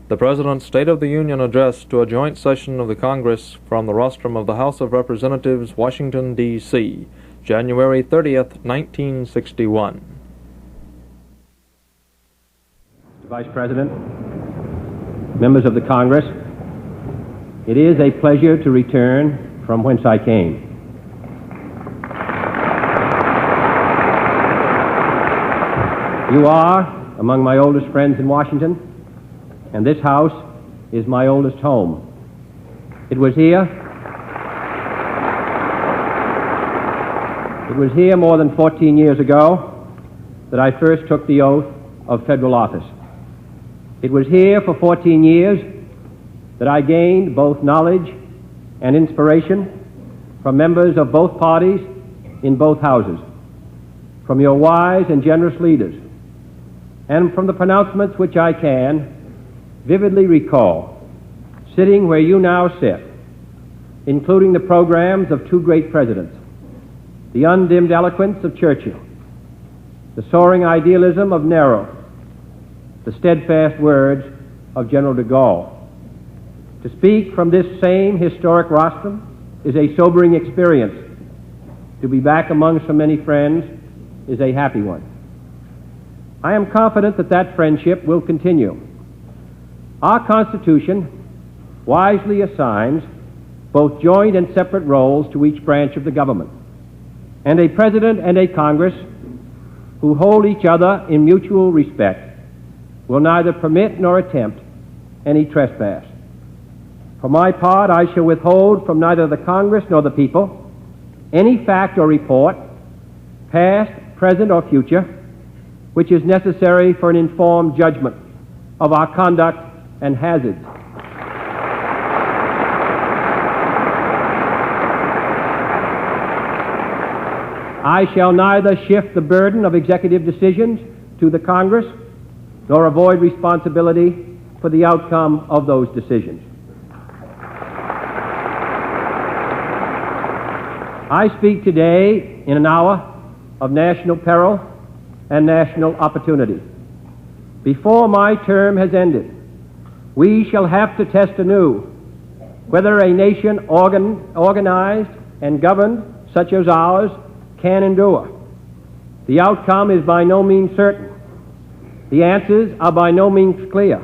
The President's State of the Union Address to a joint session of the Congress from the rostrum of the House of Representatives, Washington, D.C., January 30th, 1961. Vice President, members of the Congress, it is a pleasure to return from whence I came. You are among my oldest friends in Washington, and this house is my oldest home. It was here more than 14 years ago that I first took the oath of federal office. It was here for 14 years that I gained both knowledge and inspiration from members of both parties in both houses, from your wise and generous leaders, and from the pronouncements which I can vividly recall, sitting where you now sit, including the programs of two great presidents, the undimmed eloquence of Churchill, the soaring idealism of Nero, the steadfast words of General de Gaulle. To speak from this same historic rostrum is a sobering experience. To be back among so many friends is a happy one. I am confident that that friendship will continue. Our Constitution wisely assigns both joint and separate roles to each branch of the government, and a President and a Congress who hold each other in mutual respect will neither permit nor attempt any trespass. For my part, I shall withhold from neither the Congress nor the people any fact or report, past, present, or future, which is necessary for an informed judgment of our conduct and hazards. I shall neither shift the burden of executive decisions to the Congress nor avoid responsibility for the outcome of those decisions. I speak today in an hour of national peril and national opportunity. Before my term has ended, we shall have to test anew whether a nation organized and governed such as ours can endure. The outcome is by no means certain. The answers are by no means clear.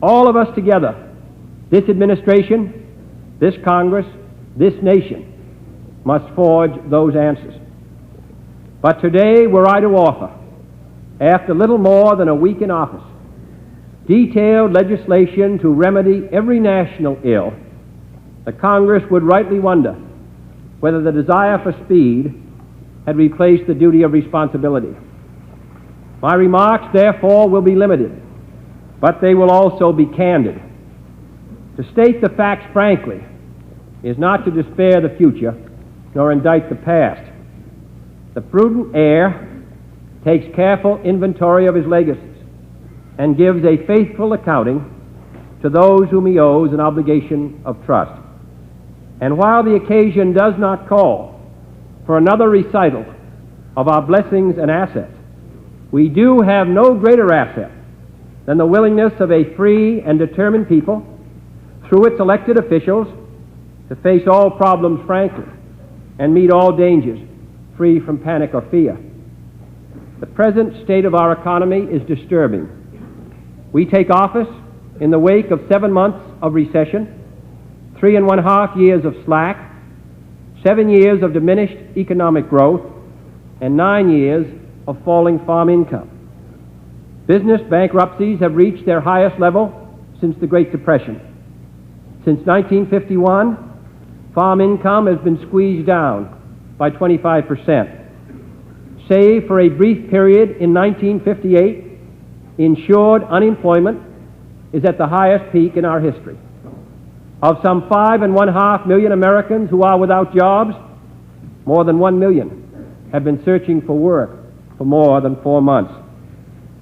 All of us together, this administration, this Congress, this nation, must forge those answers. But today, were I to offer, after little more than a week in office, detailed legislation to remedy every national ill, the Congress would rightly wonder whether the desire for speed had replaced the duty of responsibility. My remarks, therefore, will be limited, but they will also be candid. To state the facts frankly is not to despair the future nor indict the past. The prudent heir takes careful inventory of his legacies and gives a faithful accounting to those whom he owes an obligation of trust. And while the occasion does not call for another recital of our blessings and assets, we do have no greater asset than the willingness of a free and determined people, through its elected officials, to face all problems frankly and meet all dangers free from panic or fear. The present state of our economy is disturbing. We take office in the wake of 7 months of recession, 3.5 years of slack, 7 years of diminished economic growth, and 9 years of falling farm income. Business bankruptcies have reached their highest level since the Great Depression. Since 1951, farm income has been squeezed down by 25%. Save for a brief period in 1958, insured unemployment is at the highest peak in our history. Of some 5.5 million Americans who are without jobs, more than 1 million have been searching for work for more than 4 months.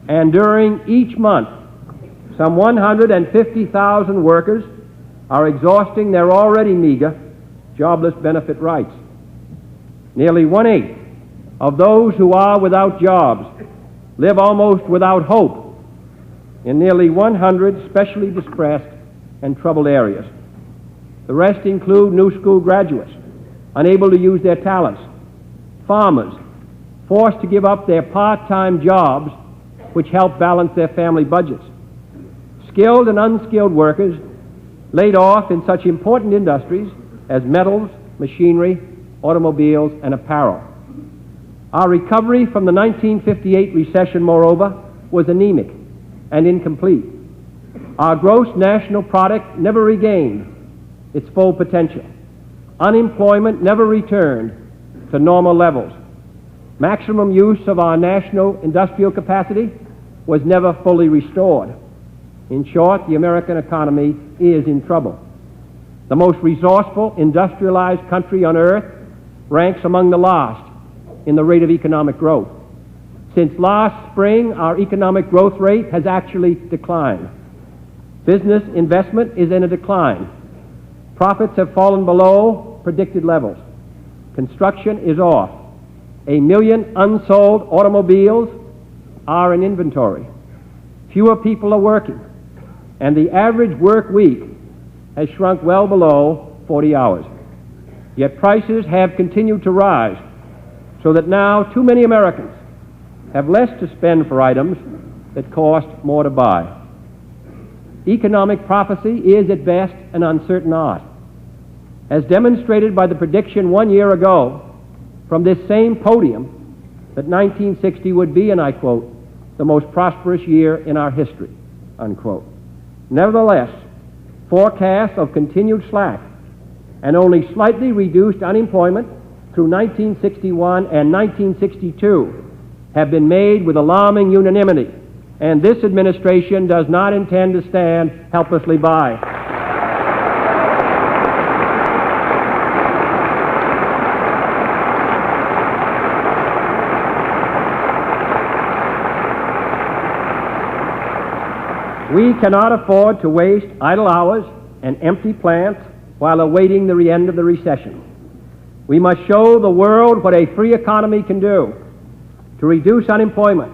And during each month, some 150,000 workers are exhausting their already meager jobless benefit rights. Nearly 1/8 of those who are without jobs live almost without hope in nearly 100 specially distressed and troubled areas. The rest include new school graduates, unable to use their talents, farmers, forced to give up their part-time jobs which help balance their family budgets, skilled and unskilled workers laid off in such important industries as metals, machinery, automobiles, and apparel. Our recovery from the 1958 recession, moreover, was anemic and incomplete. Our gross national product never regained its full potential. Unemployment never returned to normal levels. Maximum use of our national industrial capacity was never fully restored. In short, the American economy is in trouble. The most resourceful, industrialized country on earth ranks among the last in the rate of economic growth. Since last spring, our economic growth rate has actually declined. Business investment is in a decline. Profits have fallen below predicted levels. Construction is off. 1 million unsold automobiles are in inventory. Fewer people are working, and the average work week has shrunk well below 40 hours. Yet prices have continued to rise, so that now too many Americans have less to spend for items that cost more to buy. Economic prophecy is at best an uncertain art. As demonstrated by the prediction 1 year ago from this same podium that 1960 would be, and I quote, the most prosperous year in our history, unquote. Nevertheless, forecasts of continued slack and only slightly reduced unemployment through 1961 and 1962 have been made with alarming unanimity, and this administration does not intend to stand helplessly by. We cannot afford to waste idle hours and empty plants while awaiting the end of the recession. We must show the world what a free economy can do to reduce unemployment,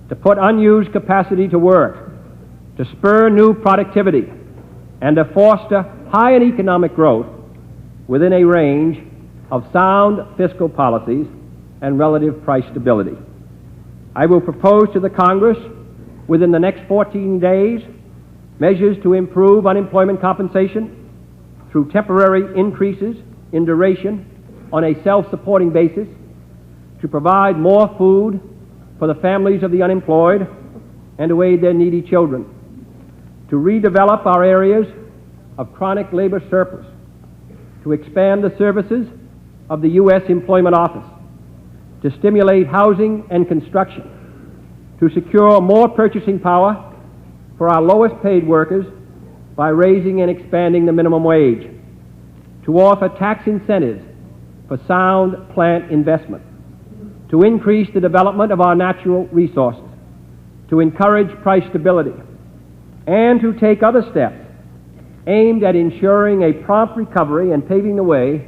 to put unused capacity to work, to spur new productivity, and to foster high economic growth within a range of sound fiscal policies and relative price stability. I will propose to the Congress within the next 14 days measures to improve unemployment compensation through temporary increases in duration on a self-supporting basis, to provide more food for the families of the unemployed and to aid their needy children, to redevelop our areas of chronic labor surplus, to expand the services of the U.S. Employment Office, to stimulate housing and construction, to secure more purchasing power for our lowest paid workers by raising and expanding the minimum wage, to offer tax incentives for sound plant investment, to increase the development of our natural resources, to encourage price stability, and to take other steps aimed at ensuring a prompt recovery and paving the way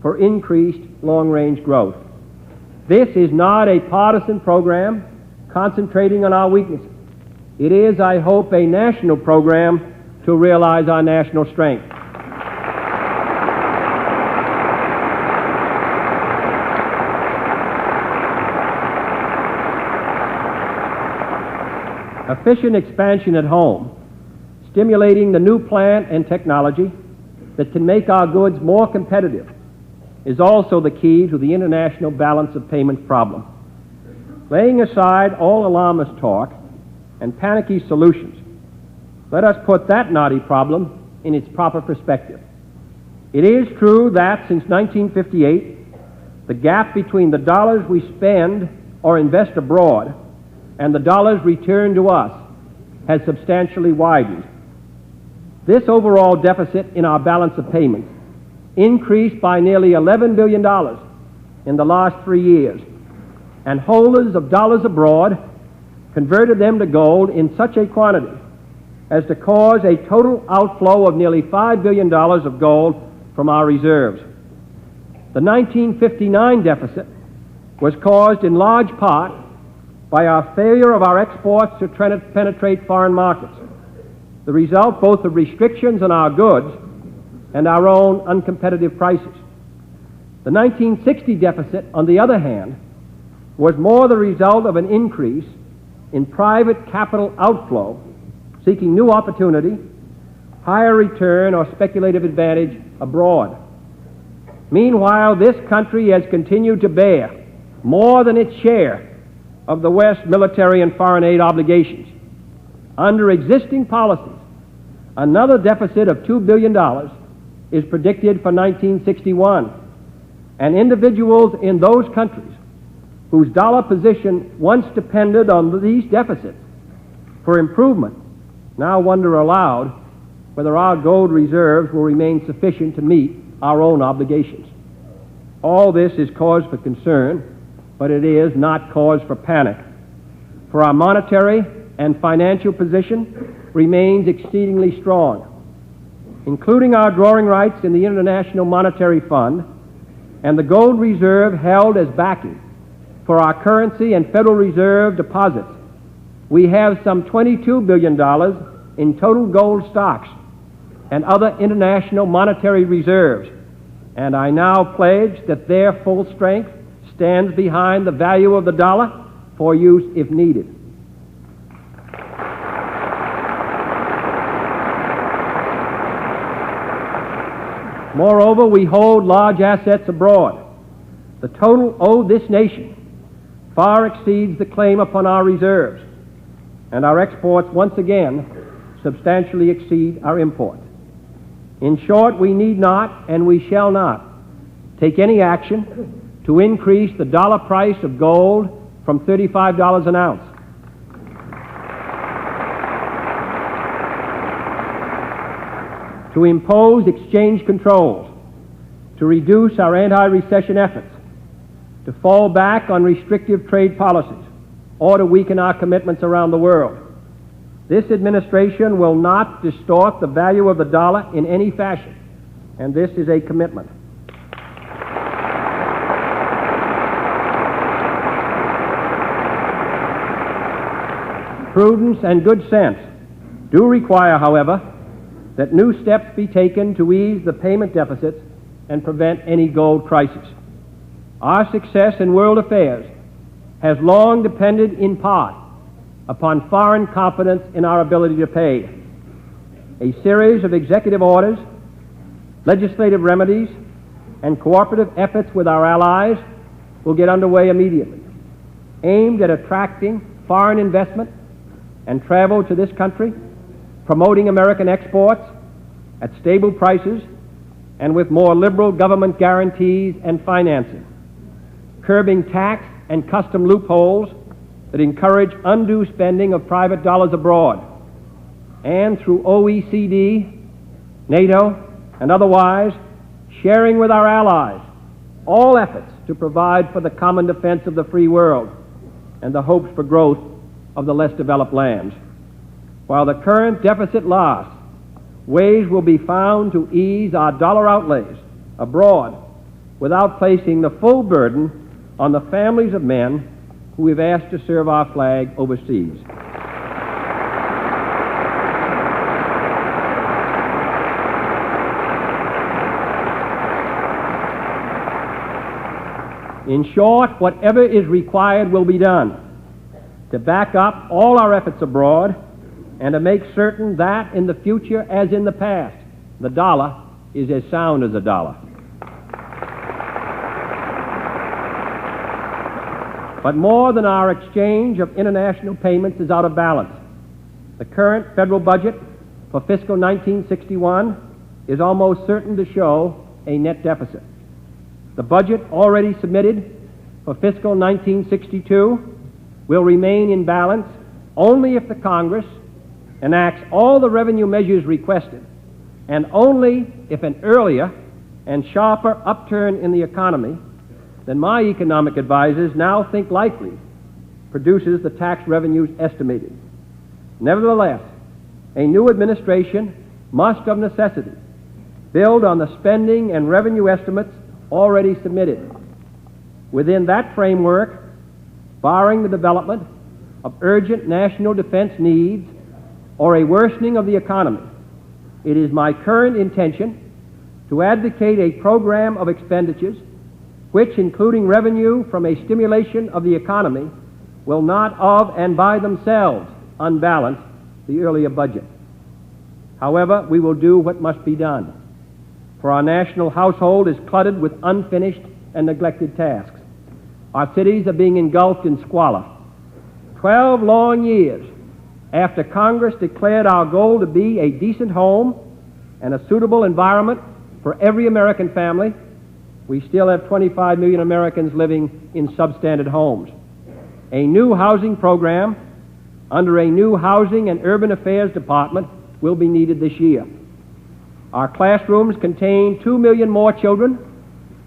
for increased long-range growth. This is not a partisan program concentrating on our weaknesses. It is, I hope, a national program to realize our national strength. Efficient expansion at home, stimulating the new plant and technology that can make our goods more competitive, is also the key to the international balance of payments problem. Laying aside all alarmist talk and panicky solutions, let us put that knotty problem in its proper perspective. It is true that since 1958, the gap between the dollars we spend or invest abroad and the dollars returned to us has substantially widened. This overall deficit in our balance of payments increased by nearly $11 billion in the last 3 years, and holders of dollars abroad converted them to gold in such a quantity as to cause a total outflow of nearly $5 billion of gold from our reserves. The 1959 deficit was caused in large part by our failure of our exports to penetrate foreign markets, the result both of restrictions on our goods and our own uncompetitive prices. The 1960 deficit, on the other hand, was more the result of an increase in private capital outflow seeking new opportunity, higher return, or speculative advantage abroad. Meanwhile, this country has continued to bear more than its share of the West's military and foreign aid obligations. Under existing policies, another deficit of $2 billion is predicted for 1961, and individuals in those countries whose dollar position once depended on these deficits for improvement now wonder aloud whether our gold reserves will remain sufficient to meet our own obligations. All this is cause for concern, but it is not cause for panic, for our monetary and financial position remains exceedingly strong, including our drawing rights in the International Monetary Fund and the gold reserve held as backing for our currency and Federal Reserve deposits. We have some $22 billion in total gold stocks and other international monetary reserves, and I now pledge that their full strength stands behind the value of the dollar for use if needed. Moreover, we hold large assets abroad. The total owed this nation far exceeds the claim upon our reserves, and our exports once again substantially exceed our imports. In short, we need not and we shall not take any action to increase the dollar price of gold from $35 an ounce. To impose exchange controls, to reduce our anti-recession efforts, to fall back on restrictive trade policies, or to weaken our commitments around the world. This administration will not distort the value of the dollar in any fashion, and this is a commitment. Prudence and good sense do require, however, that new steps be taken to ease the payment deficits and prevent any gold crisis. Our success in world affairs has long depended in part upon foreign confidence in our ability to pay. A series of executive orders, legislative remedies, and cooperative efforts with our allies will get underway immediately, aimed at attracting foreign investment and travel to this country, promoting American exports at stable prices and with more liberal government guarantees and financing, curbing tax and custom loopholes that encourage undue spending of private dollars abroad, and through OECD, NATO, and otherwise, sharing with our allies all efforts to provide for the common defense of the free world and the hopes for growth of the less developed lands. While the current deficit lasts, ways will be found to ease our dollar outlays abroad without placing the full burden on the families of men who we've asked to serve our flag overseas. In short, whatever is required will be done to back up all our efforts abroad and to make certain that in the future, as in the past, the dollar is as sound as a dollar. But more than our exchange of international payments is out of balance. The current federal budget for fiscal 1961 is almost certain to show a net deficit. The budget already submitted for fiscal 1962 will remain in balance only if the Congress enacts all the revenue measures requested, and only if an earlier and sharper upturn in the economy than my economic advisors now think likely produces the tax revenues estimated. Nevertheless, a new administration must of necessity build on the spending and revenue estimates already submitted. Within that framework, barring the development of urgent national defense needs or a worsening of the economy, it is my current intention to advocate a program of expenditures which, including revenue from a stimulation of the economy, will not of and by themselves unbalance the earlier budget. However, we will do what must be done, for our national household is cluttered with unfinished and neglected tasks. Our cities are being engulfed in squalor. 12 long years after Congress declared our goal to be a decent home and a suitable environment for every American family, we still have 25 million Americans living in substandard homes. A new housing program under a new Housing and Urban Affairs Department will be needed this year. Our classrooms contain 2 million more children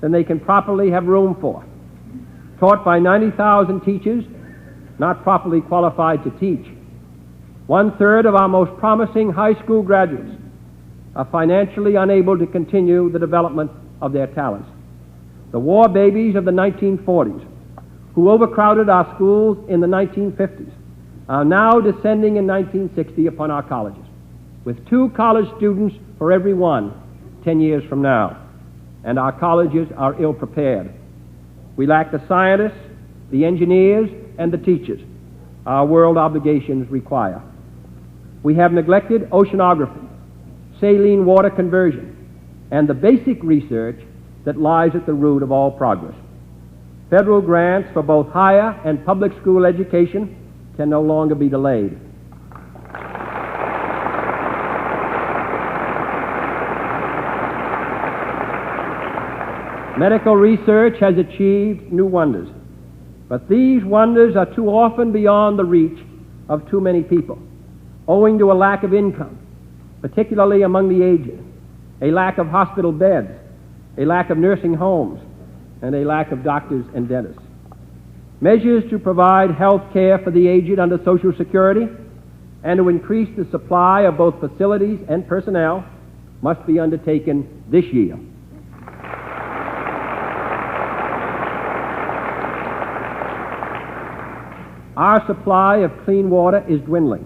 than they can properly have room for, taught by 90,000 teachers not properly qualified to teach. 1/3 of our most promising high school graduates are financially unable to continue the development of their talents. The war babies of the 1940s, who overcrowded our schools in the 1950s, are now descending in 1960 upon our colleges, with 2 college students for every one 10 years from now, and our colleges are ill-prepared. We lack the scientists, the engineers, and the teachers our world obligations require. We have neglected oceanography, saline water conversion, and the basic research that lies at the root of all progress. Federal grants for both higher and public school education can no longer be delayed. Medical research has achieved new wonders, but these wonders are too often beyond the reach of too many people, owing to a lack of income, particularly among the aged, a lack of hospital beds, a lack of nursing homes, and a lack of doctors and dentists. Measures to provide health care for the aged under Social Security and to increase the supply of both facilities and personnel must be undertaken this year. Our supply of clean water is dwindling.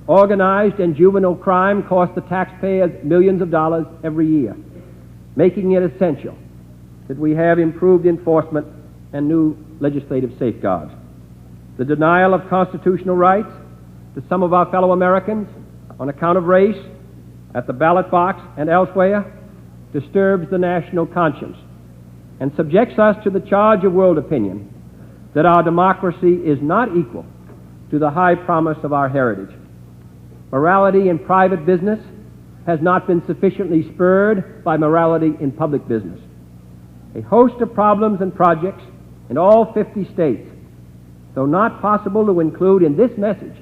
Organized and juvenile crime cost the taxpayers millions of dollars every year, making it essential that we have improved enforcement and new legislative safeguards. The denial of constitutional rights to some of our fellow Americans on account of race, at the ballot box and elsewhere, disturbs the national conscience and subjects us to the charge of world opinion that our democracy is not equal to the high promise of our heritage. Morality in private business has not been sufficiently spurred by morality in public business. A host of problems and projects in all 50 states, though not possible to include in this message,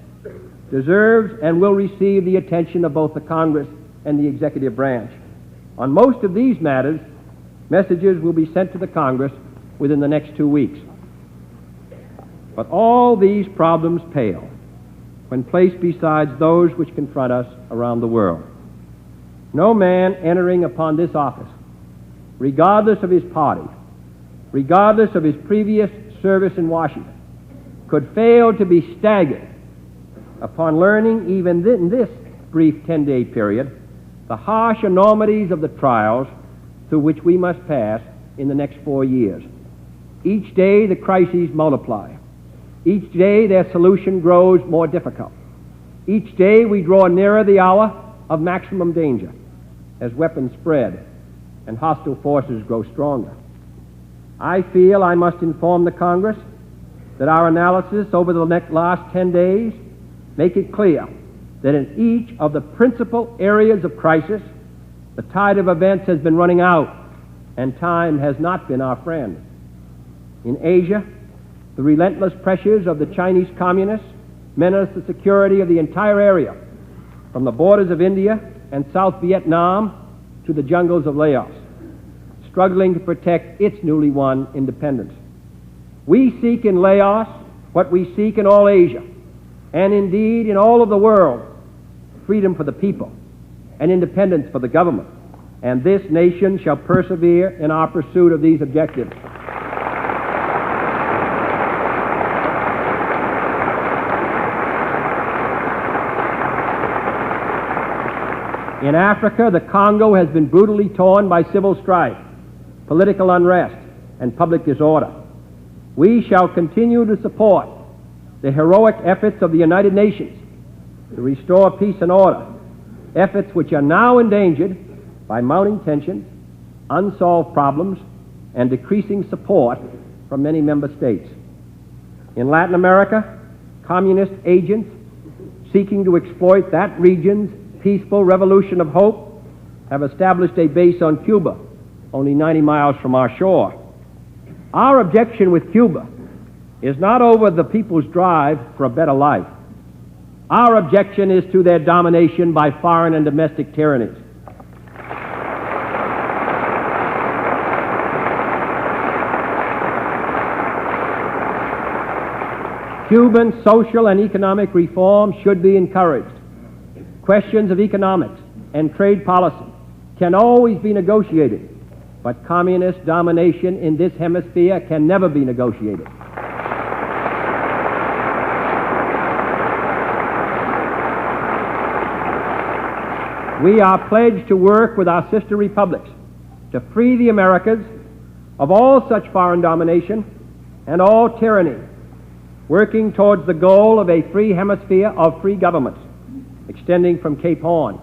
deserves and will receive the attention of both the Congress and the executive branch. On most of these matters, messages will be sent to the Congress within the next 2 weeks. But all these problems pale when placed beside those which confront us around the world. No man entering upon this office, regardless of his party, regardless of his previous service in Washington, could fail to be staggered upon learning, even in this brief 10-day period, the harsh enormities of the trials through which we must pass in the next 4 years. Each day the crises multiply. Each day their solution grows more difficult. Each day we draw nearer the hour of maximum danger as weapons spread and hostile forces grow stronger. I feel I must inform the Congress that our analysis over the last 10 days make it clear that in each of the principal areas of crisis, the tide of events has been running out and time has not been our friend. In Asia, the relentless pressures of the Chinese communists menace the security of the entire area, from the borders of India and South Vietnam to the jungles of Laos, struggling to protect its newly won independence. We seek in Laos what we seek in all Asia, and indeed in all of the world: freedom for the people and independence for the government. And this nation shall persevere in our pursuit of these objectives. In Africa, the Congo has been brutally torn by civil strife, political unrest, and public disorder. We shall continue to support the heroic efforts of the United Nations to restore peace and order, efforts which are now endangered by mounting tensions, unsolved problems, and decreasing support from many member states. In Latin America, communist agents seeking to exploit that region's peaceful revolution of hope have established a base on Cuba, only 90 miles from our shore. Our objection with Cuba is not over the people's drive for a better life. Our objection is to their domination by foreign and domestic tyrannies. Cuban social and economic reform should be encouraged. Questions of economics and trade policy can always be negotiated, but communist domination in this hemisphere can never be negotiated. We are pledged to work with our sister republics to free the Americas of all such foreign domination and all tyranny, working towards the goal of a free hemisphere of free governments, extending from Cape Horn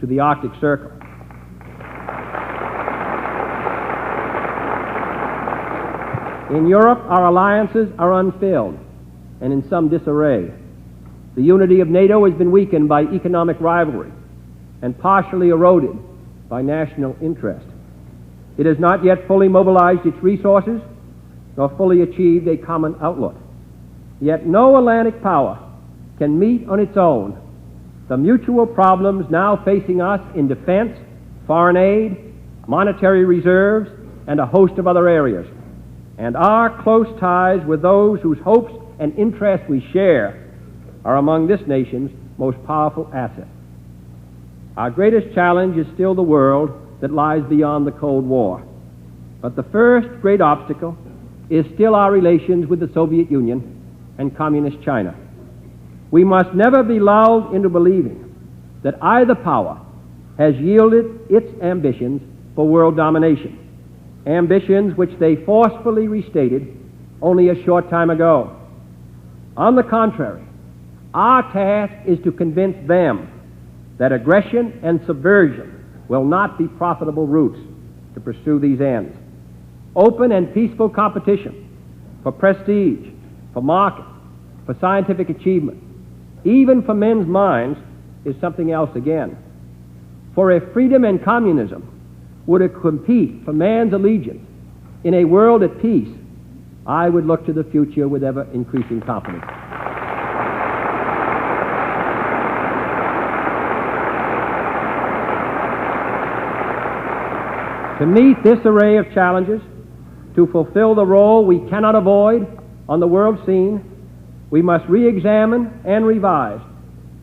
to the Arctic Circle. In Europe, our alliances are unfilled and in some disarray. The unity of NATO has been weakened by economic rivalry and partially eroded by national interest. It has not yet fully mobilized its resources nor fully achieved a common outlook. Yet no Atlantic power can meet on its own the mutual problems now facing us in defense, foreign aid, monetary reserves, and a host of other areas. And our close ties with those whose hopes and interests we share are among this nation's most powerful assets. Our greatest challenge is still the world that lies beyond the Cold War. But the first great obstacle is still our relations with the Soviet Union and Communist China. We must never be lulled into believing that either power has yielded its ambitions for world domination, ambitions which they forcefully restated only a short time ago. On the contrary, our task is to convince them that aggression and subversion will not be profitable routes to pursue these ends. Open and peaceful competition for prestige, for market, for scientific achievement, even for men's minds, is something else again. For if freedom and communism were to compete for man's allegiance in a world at peace, I would look to the future with ever-increasing confidence. To meet this array of challenges, to fulfill the role we cannot avoid on the world scene, we must re-examine and revise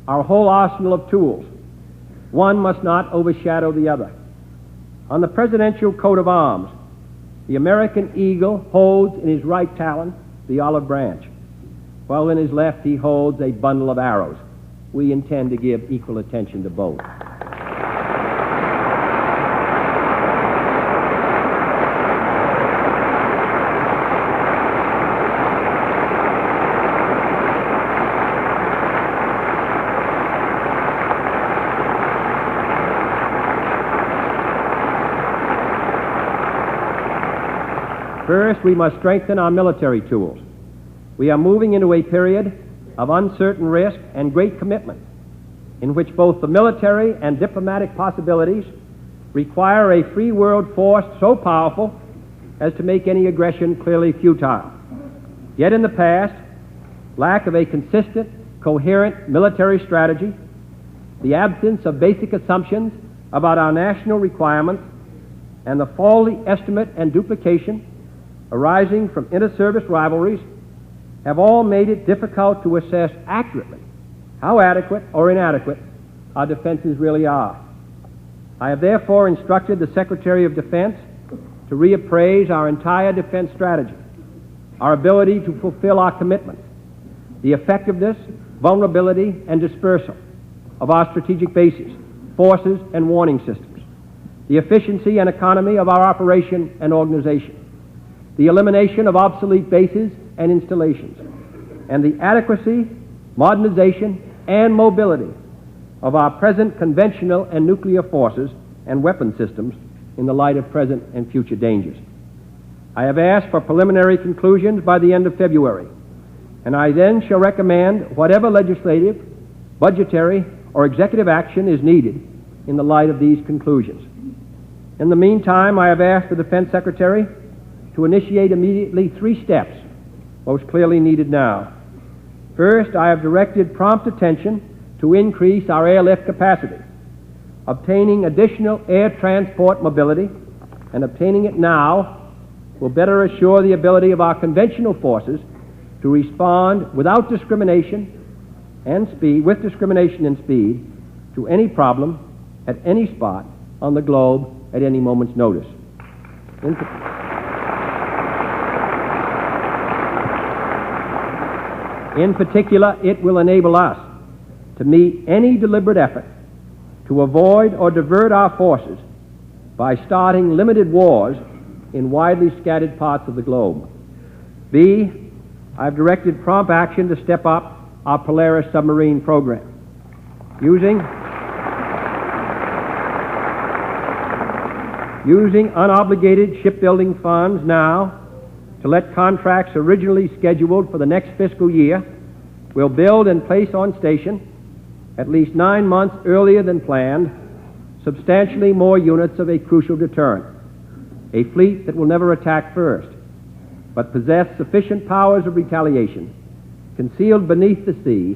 our whole arsenal of tools. One must not overshadow the other. On the presidential coat of arms, the American eagle holds in his right talon the olive branch, while in his left he holds a bundle of arrows. We intend to give equal attention to both. First, we must strengthen our military tools. We are moving into a period of uncertain risk and great commitment, in which both the military and diplomatic possibilities require a free world force so powerful as to make any aggression clearly futile. Yet in the past, lack of a consistent, coherent military strategy, the absence of basic assumptions about our national requirements, and the faulty estimate and duplication arising from inter-service rivalries have all made it difficult to assess accurately how adequate or inadequate our defenses really are. I have therefore instructed the Secretary of Defense to reappraise our entire defense strategy, our ability to fulfill our commitments, the effectiveness, vulnerability, and dispersal of our strategic bases, forces and warning systems, the efficiency and economy of our operation and organization, the elimination of obsolete bases and installations, and the adequacy, modernization, and mobility of our present conventional and nuclear forces and weapon systems in the light of present and future dangers. I have asked for preliminary conclusions by the end of February, and I then shall recommend whatever legislative, budgetary, or executive action is needed in the light of these conclusions. In the meantime, I have asked the Defense Secretary to initiate immediately 3 steps, most clearly needed now. First, I have directed prompt attention to increase our airlift capacity. Obtaining additional air transport mobility, and obtaining it now, will better assure the ability of our conventional forces to respond without discrimination and speed, with discrimination and speed, to any problem at any spot on the globe at any moment's notice. In particular, it will enable us to meet any deliberate effort to avoid or divert our forces by starting limited wars in widely scattered parts of the globe. B, I've directed prompt action to step up our Polaris submarine program, using unobligated shipbuilding funds now to let contracts originally scheduled for the next fiscal year will build and place on station, at least 9 months earlier than planned, substantially more units of a crucial deterrent, a fleet that will never attack first, but possess sufficient powers of retaliation concealed beneath the sea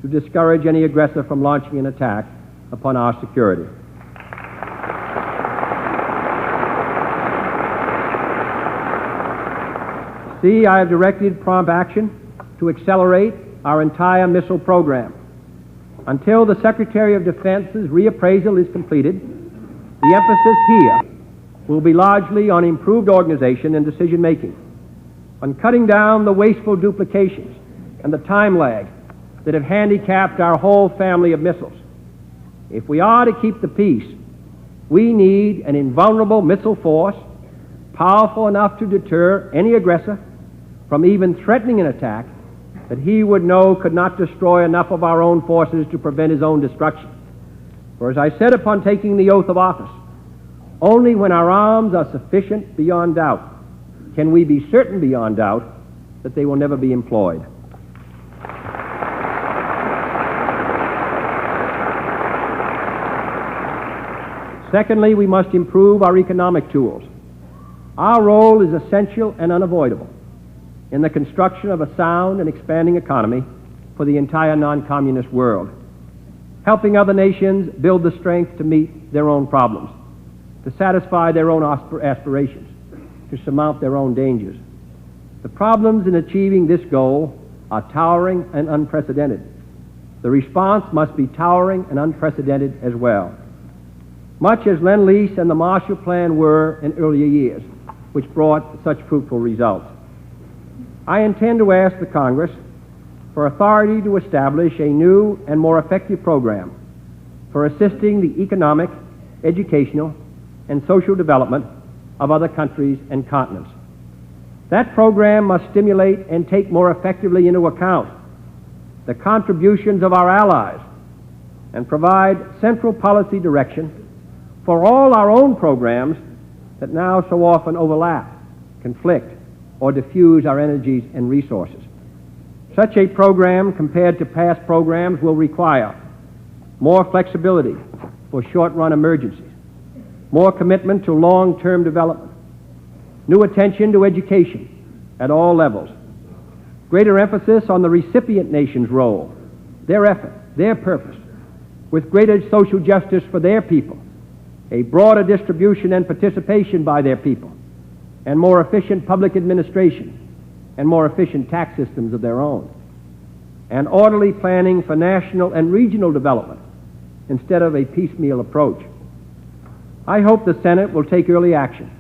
to discourage any aggressor from launching an attack upon our security. C, I have directed prompt action to accelerate our entire missile program. Until the Secretary of Defense's reappraisal is completed, the emphasis here will be largely on improved organization and decision-making, on cutting down the wasteful duplications and the time lag that have handicapped our whole family of missiles. If we are to keep the peace, we need an invulnerable missile force, powerful enough to deter any aggressor from even threatening an attack that he would know could not destroy enough of our own forces to prevent his own destruction. For as I said upon taking the oath of office, only when our arms are sufficient beyond doubt can we be certain beyond doubt that they will never be employed. Secondly, we must improve our economic tools. Our role is essential and unavoidable in the construction of a sound and expanding economy for the entire non-communist world, helping other nations build the strength to meet their own problems, to satisfy their own aspirations, to surmount their own dangers. The problems in achieving this goal are towering and unprecedented. The response must be towering and unprecedented as well, much as Lend-Lease and the Marshall Plan were in earlier years, which brought such fruitful results. I intend to ask the Congress for authority to establish a new and more effective program for assisting the economic, educational, and social development of other countries and continents. That program must stimulate and take more effectively into account the contributions of our allies and provide central policy direction for all our own programs that now so often overlap, conflict, or diffuse our energies and resources. Such a program, compared to past programs, will require more flexibility for short-run emergencies, more commitment to long-term development, new attention to education at all levels, greater emphasis on the recipient nation's role, their effort, their purpose, with greater social justice for their people, a broader distribution and participation by their people, and more efficient public administration and more efficient tax systems of their own, and orderly planning for national and regional development instead of a piecemeal approach. I hope the Senate will take early action,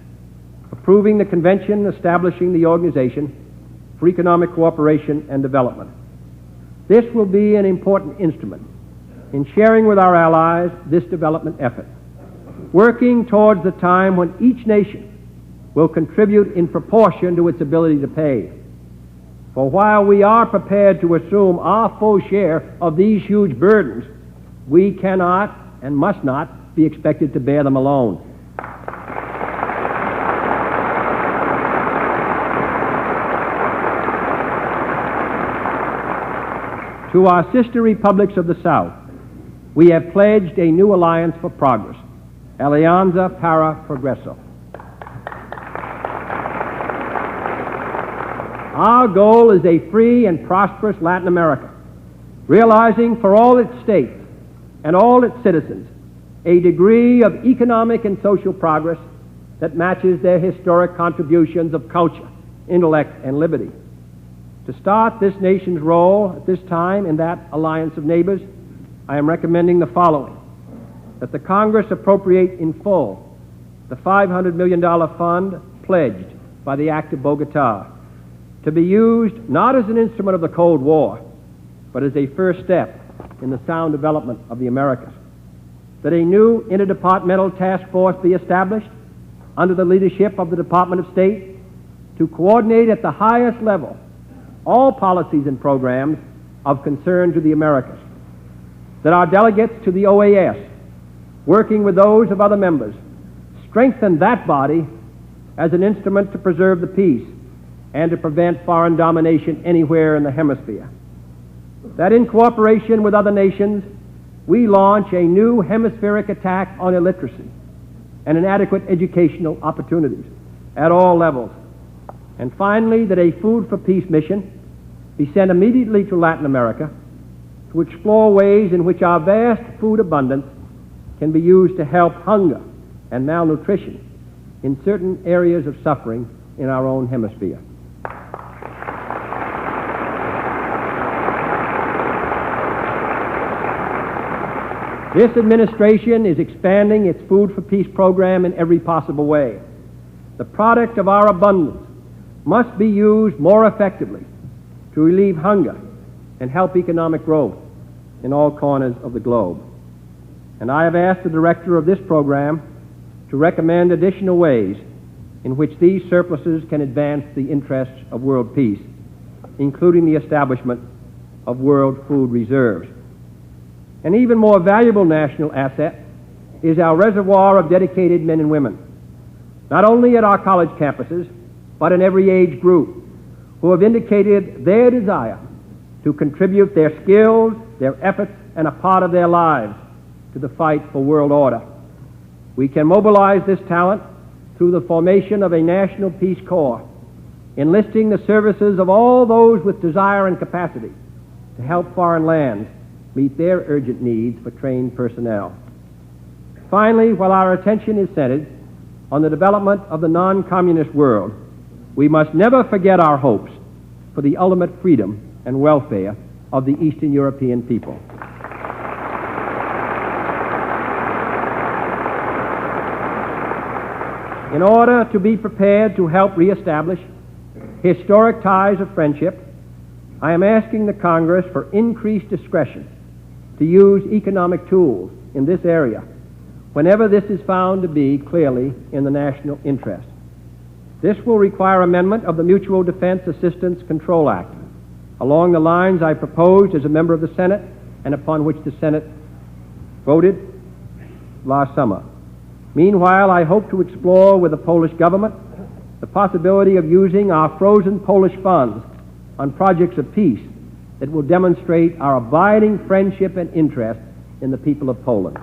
approving the convention establishing the Organization for Economic Cooperation and Development. This will be an important instrument in sharing with our allies this development effort, working towards the time when each nation will contribute in proportion to its ability to pay. For while we are prepared to assume our full share of these huge burdens, we cannot and must not be expected to bear them alone. To our sister republics of the South, we have pledged a new alliance for progress, Alianza para Progreso. Our goal is a free and prosperous Latin America, realizing for all its states and all its citizens a degree of economic and social progress that matches their historic contributions of culture, intellect, and liberty. To start this nation's role at this time in that alliance of neighbors, I am recommending the following: that the Congress appropriate in full the $500 million fund pledged by the Act of Bogota, to be used not as an instrument of the Cold War, but as a first step in the sound development of the Americas. That a new interdepartmental task force be established under the leadership of the Department of State to coordinate at the highest level all policies and programs of concern to the Americas. That our delegates to the OAS, working with those of other members, strengthen that body as an instrument to preserve the peace and to prevent foreign domination anywhere in the hemisphere. That in cooperation with other nations, we launch a new hemispheric attack on illiteracy and inadequate educational opportunities at all levels. And finally, that a Food for Peace mission be sent immediately to Latin America to explore ways in which our vast food abundance can be used to help hunger and malnutrition in certain areas of suffering in our own hemisphere. This administration is expanding its Food for Peace program in every possible way. The product of our abundance must be used more effectively to relieve hunger and help economic growth in all corners of the globe. And I have asked the director of this program to recommend additional ways in which these surpluses can advance the interests of world peace, including the establishment of world food reserves. An even more valuable national asset is our reservoir of dedicated men and women, not only at our college campuses, but in every age group, who have indicated their desire to contribute their skills, their efforts, and a part of their lives to the fight for world order. We can mobilize this talent through the formation of a National Peace Corps, enlisting the services of all those with desire and capacity to help foreign lands meet their urgent needs for trained personnel. Finally, while our attention is centered on the development of the non-communist world, we must never forget our hopes for the ultimate freedom and welfare of the Eastern European people. In order to be prepared to help reestablish historic ties of friendship, I am asking the Congress for increased discretion to use economic tools in this area whenever this is found to be clearly in the national interest. This will require amendment of the Mutual Defense Assistance Control Act along the lines I proposed as a member of the Senate and upon which the Senate voted last summer. Meanwhile, I hope to explore with the Polish government the possibility of using our frozen Polish funds on projects of peace that will demonstrate our abiding friendship and interest in the people of Poland.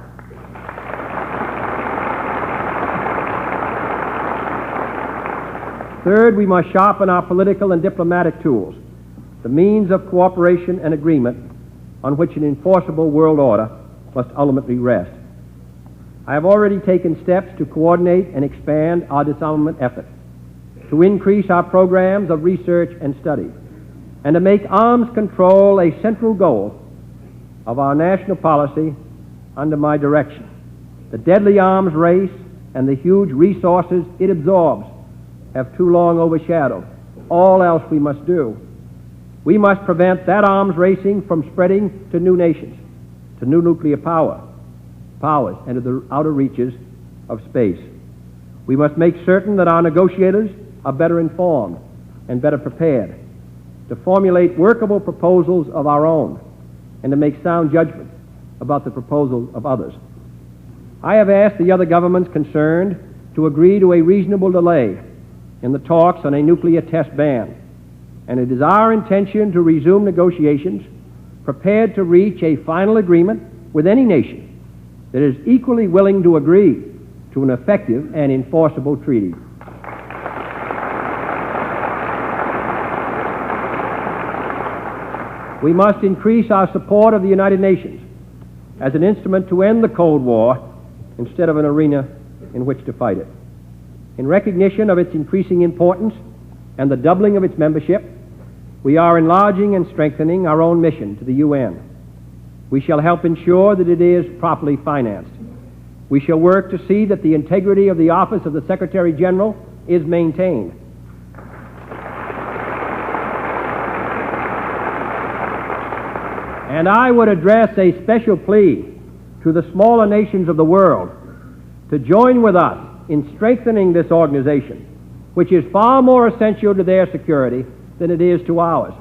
Third, we must sharpen our political and diplomatic tools, the means of cooperation and agreement on which an enforceable world order must ultimately rest. I have already taken steps to coordinate and expand our disarmament effort, to increase our programs of research and study, and to make arms control a central goal of our national policy under my direction. The deadly arms race and the huge resources it absorbs have too long overshadowed all else we must do. We must prevent that arms racing from spreading to new nations to new nuclear powers and to the outer reaches of space. We must make certain that our negotiators are better informed and better prepared to formulate workable proposals of our own and to make sound judgments about the proposals of others. I have asked the other governments concerned to agree to a reasonable delay in the talks on a nuclear test ban, and it is our intention to resume negotiations prepared to reach a final agreement with any nation that is equally willing to agree to an effective and enforceable treaty. We must increase our support of the United Nations as an instrument to end the Cold War instead of an arena in which to fight it. In recognition of its increasing importance and the doubling of its membership, we are enlarging and strengthening our own mission to the UN. We shall help ensure that it is properly financed. We shall work to see that the integrity of the office of the Secretary General is maintained. And I would address a special plea to the smaller nations of the world to join with us in strengthening this organization, which is far more essential to their security than it is to ours.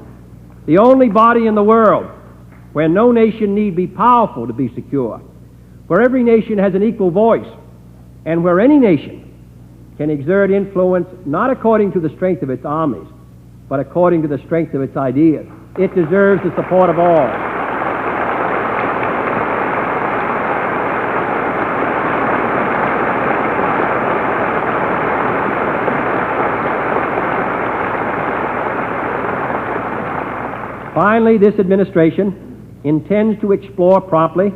The only body in the world where no nation need be powerful to be secure, where every nation has an equal voice, and where any nation can exert influence not according to the strength of its armies, but according to the strength of its ideas. It deserves the support of all. Finally, this administration intends to explore promptly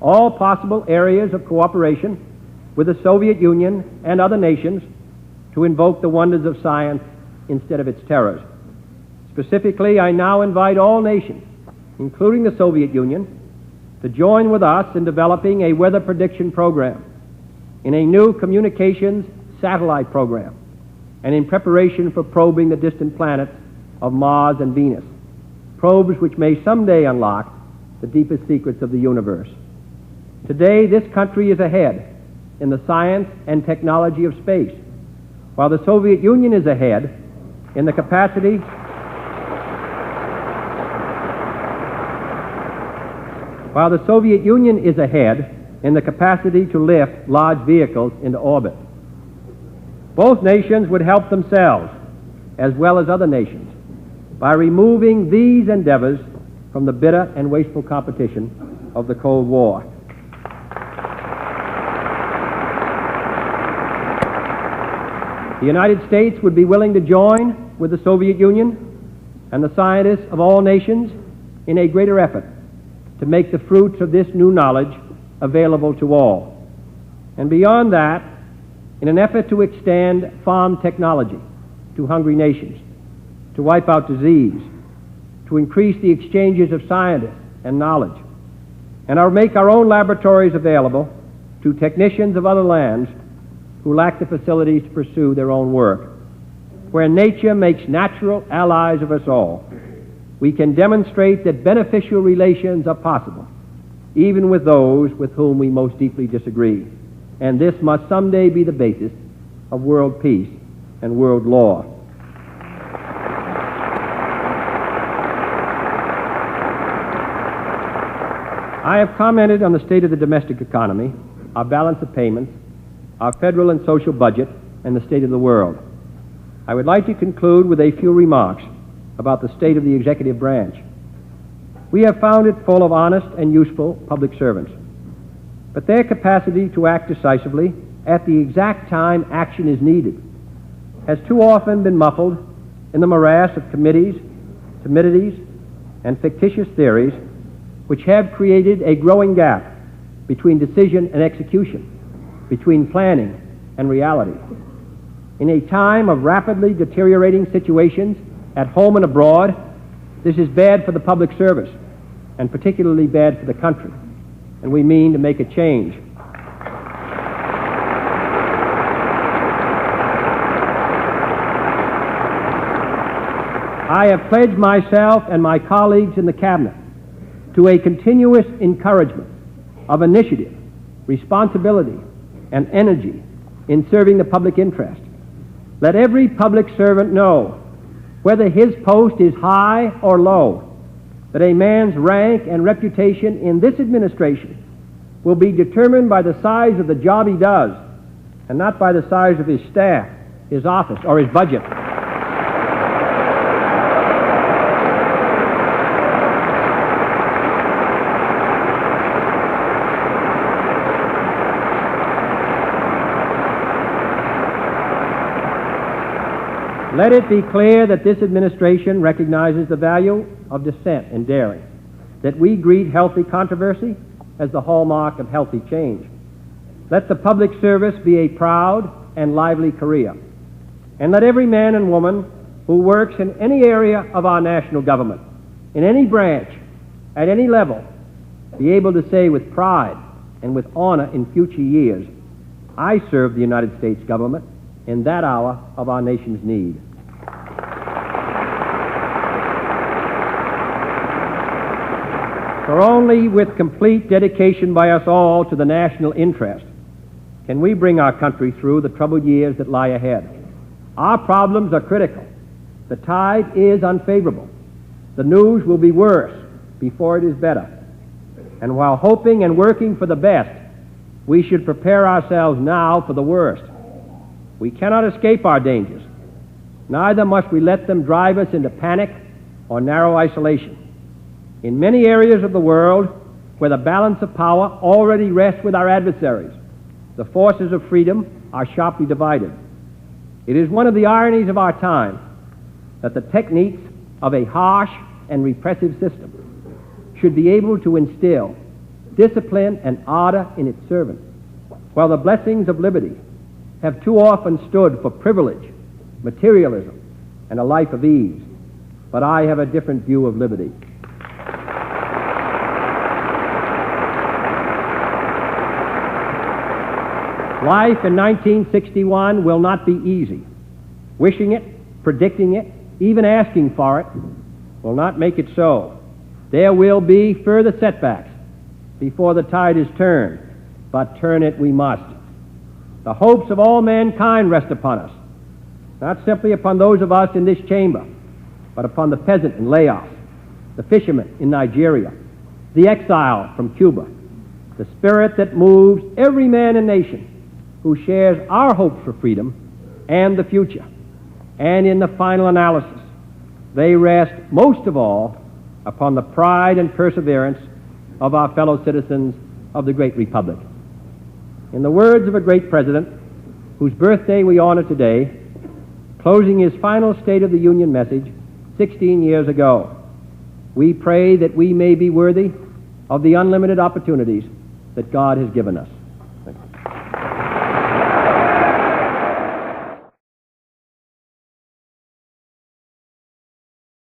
all possible areas of cooperation with the Soviet Union and other nations to invoke the wonders of science instead of its terrors. Specifically, I now invite all nations, including the Soviet Union, to join with us in developing a weather prediction program, in a new communications satellite program, and in preparation for probing the distant planets of Mars and Venus, probes which may someday unlock the deepest secrets of the universe. Today, this country is ahead in the science and technology of space, while the Soviet Union is ahead in the capacity to lift large vehicles into orbit. Both nations would help themselves as well as other nations by removing these endeavors from the bitter and wasteful competition of the Cold War. The United States would be willing to join with the Soviet Union and the scientists of all nations in a greater effort to make the fruits of this new knowledge available to all. And beyond that, in an effort to extend farm technology to hungry nations, to wipe out disease, to increase the exchanges of scientists and knowledge, and make our own laboratories available to technicians of other lands who lack the facilities to pursue their own work. Where nature makes natural allies of us all, we can demonstrate that beneficial relations are possible, even with those with whom we most deeply disagree. And this must someday be the basis of world peace and world law. I have commented on the state of the domestic economy, our balance of payments, our federal and social budget, and the state of the world. I would like to conclude with a few remarks about the state of the executive branch. We have found it full of honest and useful public servants, but their capacity to act decisively at the exact time action is needed has too often been muffled in the morass of committees, timidities, and fictitious theories which have created a growing gap between decision and execution, between planning and reality. In a time of rapidly deteriorating situations at home and abroad, this is bad for the public service, and particularly bad for the country, and we mean to make a change. I have pledged myself and my colleagues in the Cabinet to a continuous encouragement of initiative, responsibility, and energy in serving the public interest. Let every public servant know, whether his post is high or low, that a man's rank and reputation in this administration will be determined by the size of the job he does, and not by the size of his staff, his office, or his budget. Let it be clear that this administration recognizes the value of dissent and daring, that we greet healthy controversy as the hallmark of healthy change. Let the public service be a proud and lively career, and let every man and woman who works in any area of our national government, in any branch, at any level, be able to say with pride and with honor in future years, I served the United States government in that hour of our nation's need. For only with complete dedication by us all to the national interest can we bring our country through the troubled years that lie ahead. Our problems are critical. The tide is unfavorable. The news will be worse before it is better. And while hoping and working for the best, we should prepare ourselves now for the worst. We cannot escape our dangers. Neither must we let them drive us into panic or narrow isolation. In many areas of the world where the balance of power already rests with our adversaries, the forces of freedom are sharply divided. It is one of the ironies of our time that the techniques of a harsh and repressive system should be able to instill discipline and ardor in its servants, while the blessings of liberty have too often stood for privilege, materialism, and a life of ease. But I have a different view of liberty. Life in 1961 will not be easy. Wishing it, predicting it, even asking for it will not make it so. There will be further setbacks before the tide is turned, but turn it we must. The hopes of all mankind rest upon us, not simply upon those of us in this chamber, but upon the peasant in Laos, the fisherman in Nigeria, the exile from Cuba, the spirit that moves every man and nation who shares our hopes for freedom and the future. And in the final analysis, they rest most of all upon the pride and perseverance of our fellow citizens of the great republic. In the words of a great president, whose birthday we honor today, closing his final State of the Union message 16 years ago, we pray that we may be worthy of the unlimited opportunities that God has given us.